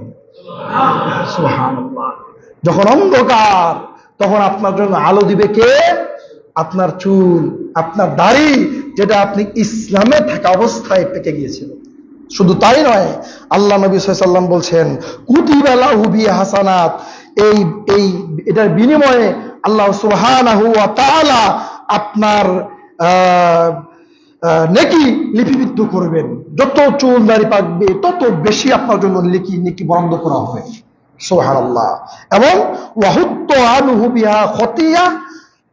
সুবহানাল্লাহ। যখন অন্ধকার, তখন আপনার জন্য আলো দিবে কে? আপনার চুল, আপনার দাড়ি, যেটা আপনি ইসলামে থাকা অবস্থায় পেকে গিয়েছিল। শুধু তাই নয়, আল্লাহ নবী সাল্লাল্লাহু আলাইহি ওয়াসাল্লাম বলছেন, কুতিবা লাহু বিহাসানাত, এটার বিনিময়ে আল্লাহ সুবহানাহু ওয়া তাআলা আপনার নেকি লিপিবদ্ধ করবেন। যত চুল দাড়ি পাকবে তত বেশি আপনার জন্য নেকি বরাদ্দ করা হবে। সুবহানাল্লাহ। এবং ওয়াহুত্তু আনহু বিহা খতিয়া,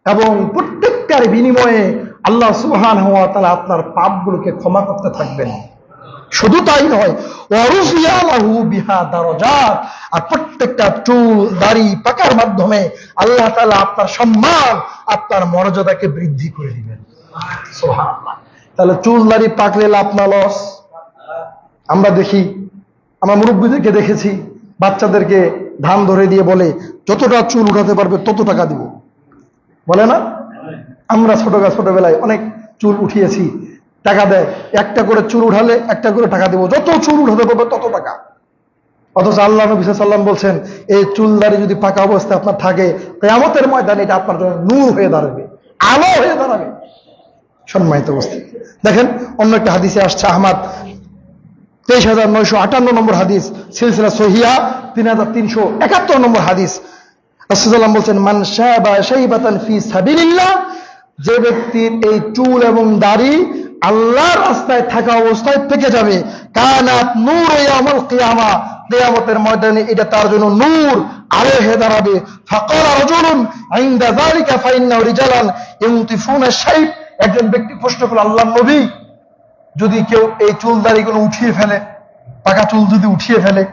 এবং প্রত্যেকটার বিনিময়ে আল্লাহ সুবহানাহু ওয়া তাআলা আপনার পাপগুলোকে ক্ষমা করতে থাকবেন। শুধু তাই নয়, ওয়ারুফিয়া লাহু বিহা দারাজাত, আর প্রত্যেকটা চুল দাড়ি পাকার মাধ্যমে আল্লাহ তাআলা আপনার সম্মান, আপনার মর্যাদাকে বৃদ্ধি করে দিবেন। সুবহানাল্লাহ। তাহলে চুল দাড়ি পাকলে লাভ না লস? আমরা দেখি, আমরা মুরব্বীদেরকে দেখেছি, বাচ্চাদেরকে ধান ধরে দিয়ে বলে, যতটা চুল উঠাতে পারবে তত টাকা দিব, বলে না? আমরা ছোটবেলায় অনেক চুল উঠিয়েছি, টাকা দেয়, একটা করে চুল উঠালে একটা করে টাকা দেবো, যত চুল উঠাতে পারবে তত টাকা। অথচ আল্লাহ নবী সাল্লাল্লাহু আলাইহি ওয়াসাল্লাম বলছেন, এই চুল দাড়ি যদি পাকা অবস্থায় আপনার থাকে, কিয়ামতের ময়দানে এটা আপনার জন্য নূর হয়ে দাঁড়াবে, আলো হয়ে দাঁড়াবে। সম্মানিত উপস্থিতি, দেখেন অন্য একটা হাদিসে আসছে, আহমদ 23,958 নম্বর হাদিস, সিলসিলা সহিহা 3,371 নম্বর হাদিস। রাসূলুল্লাহ সাল্লাল্লাহু আলাইহি ওয়াসাল্লাম বলছেন, মান শাবা শাইবাতান ফি সাবিলিল্লাহ, যে ব্যক্তির এই চুল এবং দাড়ি আল্লাহর রাস্তায় থাকা অবস্থায় থেকে যাবে, কানাত নূর ইয়াউমাল কিয়ামা, কিয়ামতের ময়দানে এটা তার জন্য নূর, আলো হয়ে দাঁড়াবে। ফাকালা রাজুলুন ইনদা যালিকা ফাইন্নাহু রিজালান ইউনতিফুনা শাইব, একজন ব্যক্তি প্রশ্ন করল, আল্লাহর নবী, যদি কেউ এই চুল দাড়িগুলো উঠিয়ে ফেলে, পাকা চুল যদি উঠিয়ে ফেলে,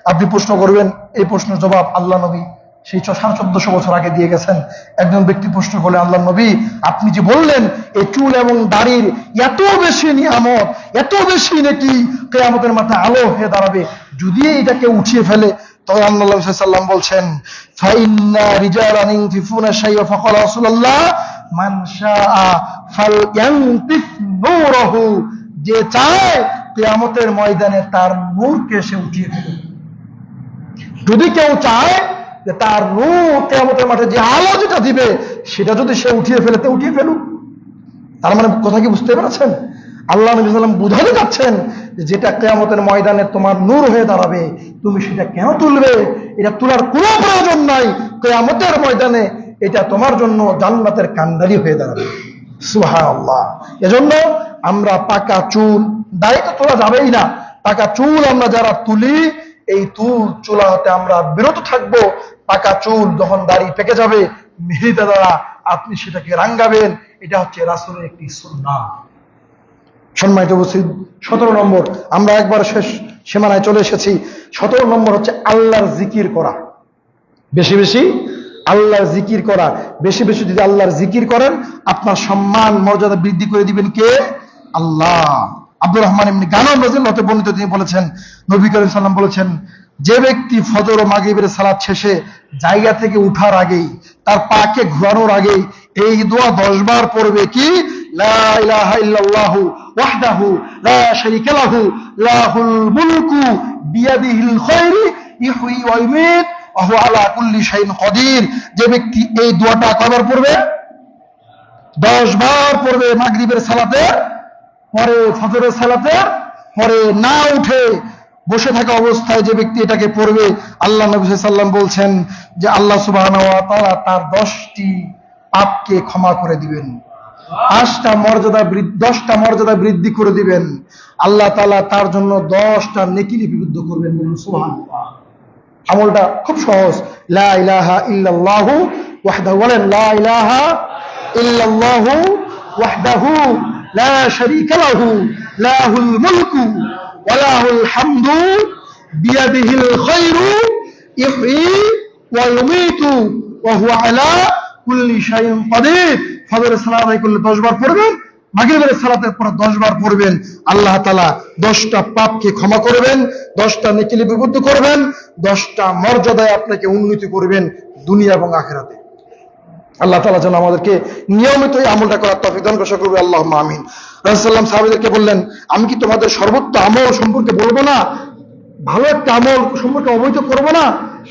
আপনি প্রশ্ন করবেন, এই প্রশ্নের জবাব আল্লাহ নবী সেই 1450 বছর আগে দিয়ে গেছেন। একজন ব্যক্তি প্রশ্ন করলে, আল্লাহ নবী, আপনি যে বললেন এই চুল এবং দাড়ির এত বেশি নিয়ামত, এত বেশি নাকি কিয়ামতের মাথায় আলো হয়ে দাঁড়াবে, যদি এটাকে উঠিয়ে ফেলে, তখন আল্লাহ সাল্লাল্লাহু আলাইহি ওয়াসাল্লাম বলছেন, ফাইন্না রিজালান ইনতিফুনা শাইয়া ফাকালা রাসূলুল্লাহ মান শাআ ফালয়ানতিফ নূরাহু, যে চায় কিয়ামতের ময়দানে তার নূরকে সে উঠিয়ে ফেলুক। যদি কেউ চায় যে তার নূর কিয়ামতের মাঠে যে আলো যেটা দিবে সেটা যদি সে উঠিয়ে ফেলে, তো উঠিয়ে ফেলুক। তার মানে কথা কি বুঝতে পেরেছেন? আল্লাহ নবী সাল্লাল্লাহু আলাইহি ওয়াসাল্লাম বুঝাতে যাচ্ছেন, যেটা কিয়ামতের ময়দানে তোমার নূর হয়ে দাঁড়াবে, তুমি সেটা কেন তুলবে? এটা তোলার কোনো প্রয়োজন নাই। কিয়ামতের ময়দানে এটা তোমার জন্য জান্নাতের কান্ডারি হয়ে দাঁড়াবে। সুবহানাল্লাহ। এজন্য আমরা পাকা চুল, দাড়ি তো তোলা যাবেই না, পাকা চুল আমরা যারা তুলি, এই চুলা হতে আমরা বিরত থাকবো। পাকা চুল যখন দাড়ি পেকে যাবে, মেহেদি দ্বারা আপনি সেটাকে রাঙ্গাবেন। এটা হচ্ছে রাসূলের একটি সুন্নাহ। সম্মানিত উপস্থিতি, 17 নম্বর, আমরা একবার শেষ সীমানায় চলে এসেছি। 17 নম্বর হচ্ছে আল্লাহর জিকির করা। বেশি বেশি আল্লাহর জিকির করা। বেশি বেশি যদি আল্লাহর জিকির করেন, আপনার সম্মান মর্যাদা বৃদ্ধি করে দিবেন কে? আল্লাহ। আব্দুর রহমান ইবনে গানম রাদিয়াল্লাহু তাআলা বর্ণিত, তিনি বলেছেন, নবী করিম সাল্লাল্লাহু আলাইহি ওয়াসাল্লাম বলেছেন, যে ব্যক্তি ফজর ও মাগরিবের সালাত শেষে জায়গা থেকে উঠার আগেই, তার পাকে ঘোরানোর আগেই এই দোয়া 10 বার পড়বে, কি? লা ইলাহা ইল্লাল্লাহু ওয়াহদাহু লা শারীকা লাহু লাহুল মুলকু বিয়াদিহিল খায়রু ইহয়ি ওয়া ইউমীত ওয়া হুয়া আলা কুল্লি শাইইন কাদির। যে ব্যক্তি এই দোয়াটা কয়বার পড়বে? 10 বার পড়বে মাগরিবের সালাতে পরে, ফজরের সালাতে পরে, না উঠে বসে থাকা অবস্থায় যে ব্যক্তি এটাকে পড়বে, আল্লাহ নবী সাল্লাল্লাহু আলাইহি ওয়াসাল্লাম বলছেন যে আল্লাহ সুবহানাহু ওয়া তাআলা তার 10টি পাপকে ক্ষমা করে দিবেন, 10টা মর্যাদা বৃদ্ধি করে দিবেন। আল্লাহ তাআলা তার জন্য 10টা নেকি লিপিবদ্ধ করবেন। বলুন সুবহানাল্লাহ। আমলটা খুব সহজ। লা ইলাহা ইল্লাল্লাহু ওয়াহদাহু, বলেন লা ইলাহা ইল্লাল্লাহু ওয়াহদাহু লা শারীকা লাহু লাহুল মুলকু ওয়া লাহুল হামদু বিয়াদিহিল খায়রু ইহয়ি ওয়া ইউমীতু ওয়া হুয়া আলা কুল্লি শাইইন কাদির। ফজরের সালাত আদায় করলে 10 বার পড়বেন, মাগরিবের সালাতের পর 10 বার পড়বেন। আল্লাহ তাআলা 10টা পাপকে ক্ষমা করবেন, 10টা নেকি লিপিবদ্ধ করবেন, 10টা মর্যাদায় আপনাকে উন্নতি করবেন দুনিয়া এবং আখিরাতে। আল্লাহ তাআলা যেন আমাদেরকে নিয়মিত এই আমলটা করার তৌফিক দান করবে। আল্লাহুম্মা আমিন। রাসূলুল্লাহ সাল্লাল্লাহু আলাইহি ওয়াসাল্লাম সাহাবীদেরকে বললেন, আমি কি তোমাদের সর্বোত্তম আমল সম্পর্কে বলবো না? ভালো একটা আমল সম্পর্কে অবহিত করবো না,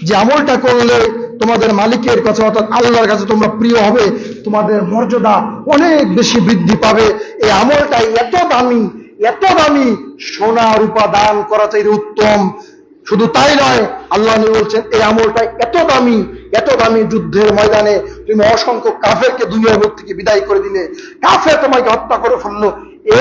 যে আমলটা করলে তোমাদের মালিকের কাছে অর্থাৎ আল্লাহর কাছে তোমরা প্রিয় হবে, তোমাদের মর্যাদা অনেক বেশি বৃদ্ধি পাবে। এই আমলটাই এত দামি, সোনা রূপা দান করা চাইতে উত্তম। শুধু তাই নয়, আল্লাহ নবী বলছেন এই আমলটা এত দামি, যুদ্ধের ময়দানে তুমি অসংখ্য কাফেরকে দুনিয়ার বুক থেকে বিদায় করে দিলে, কাফের তোমাকে হত্যা করে ফেললো,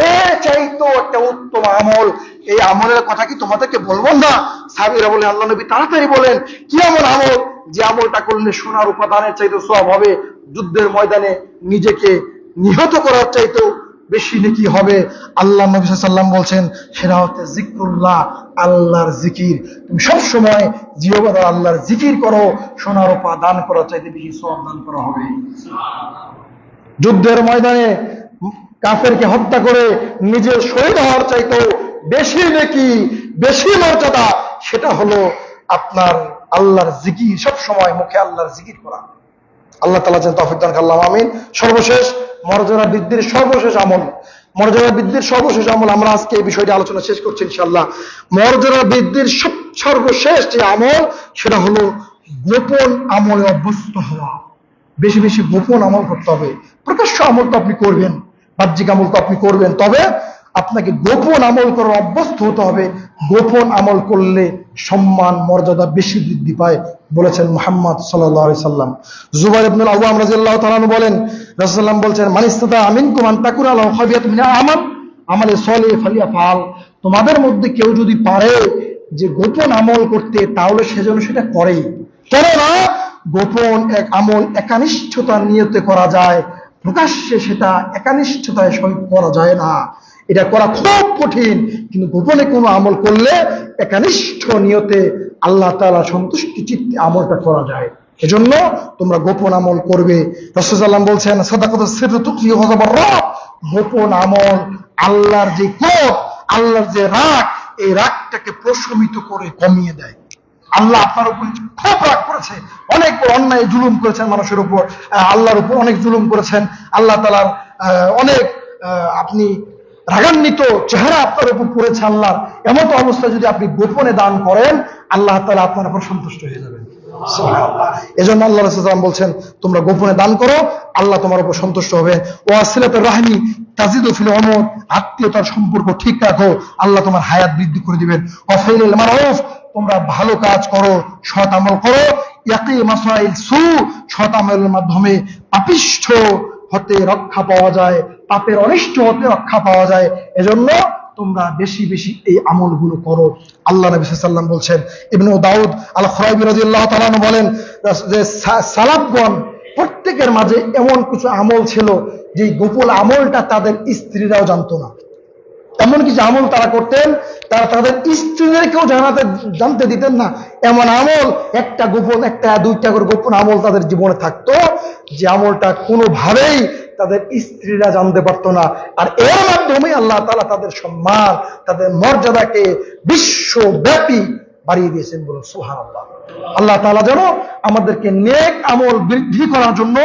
এর চাইতো একটা উত্তম আমল। এই আমলের কথা কি তোমাদেরকে বলবো না? সাহাবীরা বলে, আল্লাহ নবী তাড়াতাড়ি বলেন, কি এমন আমল যে আমলটা করলে সোনার উপাদানের চাইতে সওয়াব হবে, যুদ্ধের ময়দানে নিজেকে নিহত করার চাইতেও বেশি নেকি হবে? আল্লাহ নবী সাল্লাল্লাহু আলাইহি ওয়াসাল্লাম বলছেন, সেটা হচ্ছে জিক্রুল্লাহ, আল্লাহর জিকির। তুমি সবসময় জিহ্বা দ্বারা আল্লাহর জিকির করো, সোনার রূপা দান করার চাইতে বেশি সওয়াব দান করা হবে। যুদ্ধের ময়দানে কাফেরকে হত্যা করে নিজের শহীদ হওয়ার চাইতেও বেশি নেকি, বেশি মর্যাদা, সেটা হলো আপনার আল্লাহর জিকির, সবসময় মুখে আল্লাহর জিকির করা। আল্লাহ তাআলা যেন তৌফিক দান করেন। আল্লাহুম্মা আমিন। সর্বশেষ মর্যাদা বৃদ্ধির সর্বশেষ আমল, আমরা আজকে এই বিষয়টি আলোচনা শেষ করছি ইনশাআল্লাহ। মর্যাদা বৃদ্ধির সর্বশেষ যে আমল, সেটা হলো গোপন আমলে অভ্যস্ত হওয়া। বেশি বেশি গোপন আমল করতে হবে। প্রকাশ্য আমল তো আপনি করবেন, বাহ্যিক আমল তো আপনি করবেন, তবে আপনাকে গোপন আমল করার অভ্যস্ত হতে হবে। গোপন আমল করলে সম্মান মর্যাদা বেশি বৃদ্ধি পায়, বলেছেন মুহাম্মদ সাল্লাল্লাহু আলাইহি সাল্লাম। জুবাইর ইবনে আওয়াম রাদিয়াল্লাহু তাআলা বলেন, রাসূলুল্লাহ বলছেন, মান ইসতাতা মিনকুম আন তাকুনা লাহু খাবিয়াতুন মিন আমালে সলিহ ফালিয়াফআল। তোমাদের মধ্যে কেউ যদি পারে যে গোপন আমল করতে, তাহলে সেজন্য সেটা করে। কেননা গোপন এক আমল একানিষ্ঠতার নিয়তে করা যায়, প্রকাশ্যে সেটা একানিষ্ঠতায় সহিত করা যায় না। এটা করা খুব কঠিন, কিন্তু গোপনে কোনো আমল করলে একানিষ্ঠ নিয়তে আল্লাহ তাআলা সন্তুষ্টি চিত্তে আমলটা করা যায়। এজন্য তোমরা গোপন আমল করবে। রাসূলুল্লাহ সাল্লাল্লাহু আলাইহি ওয়াসাল্লাম বলছেন, সাদাকাতুস সিররু তুকফি গাযাবার রাব। গোপন আমল আল্লাহর যে ক্রোধ, আল্লাহর যে রাগ, এই রাগটাকে প্রশমিত করে কমিয়ে দেয়। আল্লাহ আপনার উপর খুব রাগ করেছে, অনেক বড় অন্যায় জুলুম করেছেন মানুষের উপর, আল্লাহর উপর অনেক জুলুম করেছেন, আল্লাহ তাআলার অনেক আপনি রাগান্বিত চেহারা আপনার উপর পড়েছে আল্লাহ। এমন অবস্থায় যদি আপনি গোপনে দান করেন, আল্লাহ তাআলা আপনার উপর সন্তুষ্ট হয়ে যাবেন। সুবহানাল্লাহ। এজন্য আল্লাহ রাসূল সাল্লাল্লাহু আলাইহি ওয়াসাল্লাম বলছেন, তোমরা গোপনে দান করো, আল্লাহ তোমার উপর সন্তুষ্ট হবে। ওয়াসিলাতুর রাহমি তাজিদু ফিল উমর। আত্মীয়তার সম্পর্ক ঠিক রাখো, আল্লাহ তোমার হায়াত বৃদ্ধি করে দিবেন। ওয়াফাইলুল মারুফ। তোমরা ভালো কাজ করো, সৎ আমল করো। ইয়াকি মাসাইল সু। সৎ আমলের মাধ্যমে পাপিষ্ঠ হতে রক্ষা পাওয়া যায়, পাপের অনিষ্ট হতে রক্ষা পাওয়া যায়। এজন্য তোমরা বেশি বেশি এই আমলগুলো করো। আল্লাহ নবী সাল্লাল্লাহু আলাইহি ওয়াসাল্লাম বলছেন, ইবনে দাউদ আল খুরাইবি রাদিয়াল্লাহু তাআলা আনহু বলেন যে সালাফগণ প্রত্যেকের মাঝে এমন কিছু আমল ছিল যে গোপন আমলটা তাদের স্ত্রীরাও জানতো না। এমন কিছু আমল তারা করতেন, তারা তাদের স্ত্রীদেরকেও জানতে দিতেন না। এমন আমল, একটা দুইটা করে গোপন আমল তাদের জীবনে থাকতো, যে আমলটা কোনোভাবেই তাদের স্ত্রীরা জানতে পারতো না। আর এর মাধ্যমে আল্লাহ তাআলা তাদের সম্মান, তাদের মর্যাদাকে বিশ্বব্যাপী বাড়িয়ে দিয়েছেন। বলুন সুবহানাল্লাহ। আল্লাহ তাআলা যেন আমাদেরকে নেক আমল বৃদ্ধি করার জন্য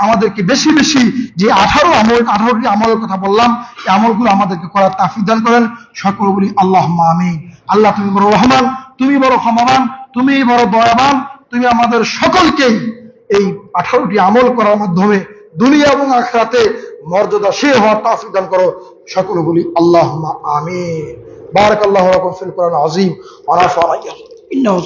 আমাদেরকে বেশি বেশি যে 18টি আমলের কথা বললাম, এই আমলগুলো আমাদেরকে করার তাওফিক দান করেন। সকল বলি আল্লাহুম্মা আমিন। আল্লাহ তুমি বড় রহমান, তুমি বড় ক্ষমাবান, তুমি বড় দয়াবান। তুমি আমাদের সকলকেই এই 18টি আমল করার মাধ্যমে দুনিয়া এবং আখিরাতে মর্যাদাশীল হওয়ার তাওফিক দান করো। সকল বলি আল্লাহুম্মা আমিন। বারাকাল্লাহু লাকুম ফিল কুরআনিল আযীম ওয়া নাফা'না ইন্নাহু